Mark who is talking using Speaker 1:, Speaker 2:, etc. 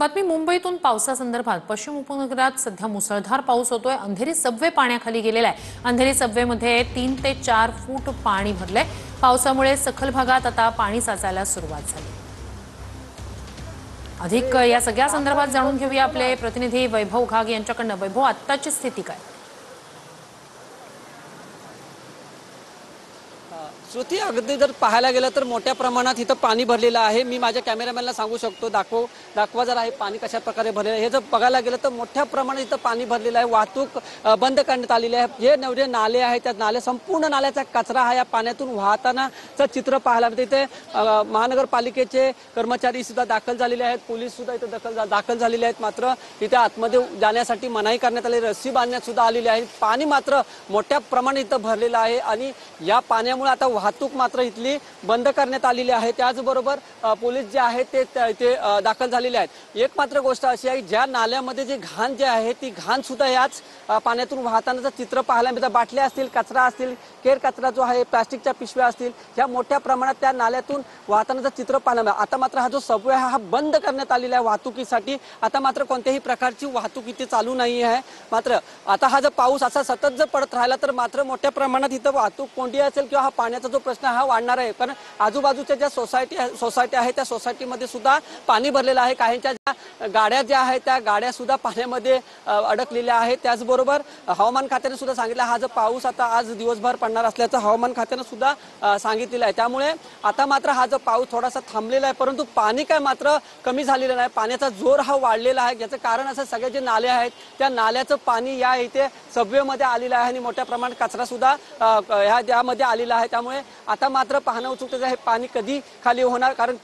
Speaker 1: बातमी मुंबईतून पावसासंदर्भात पश्चिम उपनगरात सध्या मुसळधार पाऊस होतोय। अंधेरी सबवे पाण्याखाली गेलेला आहे। अंधेरी सबवेमध्ये 3 ते 4 फूट पाणी भरलंय। पावसामुळे सखल भागात आता पाणी साचायला सुरुवात झाली। अधिक या सगळ्या संदर्भात जाणून घेऊया आपले प्रतिनिधी वैभव घाग यांच्याकडून। वैभव, आत्ताची स्थिती काय?
Speaker 2: श्रुती, अगदी जर पाहायला गेलं तर मोठ्या प्रमाणात इथं पाणी भरलेलं आहे। मी माझ्या कॅमेरामॅनला सांगू शकतो, दाखवा जर आहे पाणी कशा प्रकारे भरलेलं आहे। हे जर बघायला गेलं तर मोठ्या प्रमाणात इथं पाणी भरलेलं आहे। वाहतूक बंद करण्यात आलेली आहे। जे नवरे नाले आहेत त्या नाले संपूर्ण नाल्याचा कचरा हा या पाण्यातून वाहतानाचं चित्र पाहायला मिळते। इथे महानगरपालिकेचे कर्मचारी सुद्धा दाखल झालेले आहेत, पोलीस सुद्धा इथे दाखल झालेले आहेत। मात्र इथे आतमध्ये जाण्यासाठी मनाई करण्यात आली, रस्सी बांधण्यात सुद्धा आलेली आहे। पाणी मात्र मोठ्या प्रमाणात इथं भरलेलं आहे आणि या पाण्यामुळे आता वाहतूक मात्र इथली बंद करण्यात आलेली आहे। त्याचबरोबर पोलीस जे आहेत ते इथे दाखल झालेले आहेत। एक मात्र गोष्ट अशी आहे, ज्या नाल्यामध्ये जे घाण जे आहे ती घाण सुद्धा याच पाण्यातून वाहतानाचं चित्र पाहायला मिळतं। बाटल्या असतील, कचरा असतील, केर कचरा जो आहे, प्लास्टिकच्या पिशव्या असतील, ह्या मोठ्या प्रमाणात त्या नाल्यातून वाहतानाचं चित्र पाहायला मिळतं। आता मात्र हा जो सबवे आहे हा बंद करण्यात आलेला आहे वाहतुकीसाठी। आता मात्र कोणत्याही प्रकारची वाहतूक इथे चालू नाही आहे। मात्र आता हा जर पाऊस असा सतत जर पडत राहिला तर मात्र मोठ्या प्रमाणात इथं वाहतूक कोंडी असेल किंवा हा पाण्याचा जो प्रश्न हा वाढणार आहे। कारण आजूबाजूच्या ज्या सोसायटी आहे त्या सोसायटीमध्ये सुद्धा पाणी भरलेलं आहे। काहींच्या ज्या गाड्या ज्या आहेत त्या गाड्या सुद्धा पाण्यामध्ये अडकलेल्या आहेत। त्याचबरोबर हवामान खात्याने सुद्धा सांगितलं, हा जो पाऊस आता आज दिवसभर पडणार असल्याचं हवामान खात्याने सुद्धा सांगितलेलं आहे। त्यामुळे आता मात्र हा जो पाऊस थोडासा थांबलेला आहे, परंतु पाणी काय मात्र कमी झालेलं नाही। पाण्याचा जोर हा वाढलेला आहे। याचं कारण असं सगळे जे नाले आहेत त्या नाल्याचं पाणी या इथे सबवेमध्ये आलेलं आहे आणि मोठ्या प्रमाणात कचरा सुद्धा ह्या त्यामध्ये आलेला आहे। त्यामुळे आता मात्र पाहणं उत्सुकतेचं आहे, पाणी कधी खाली होणार, कारण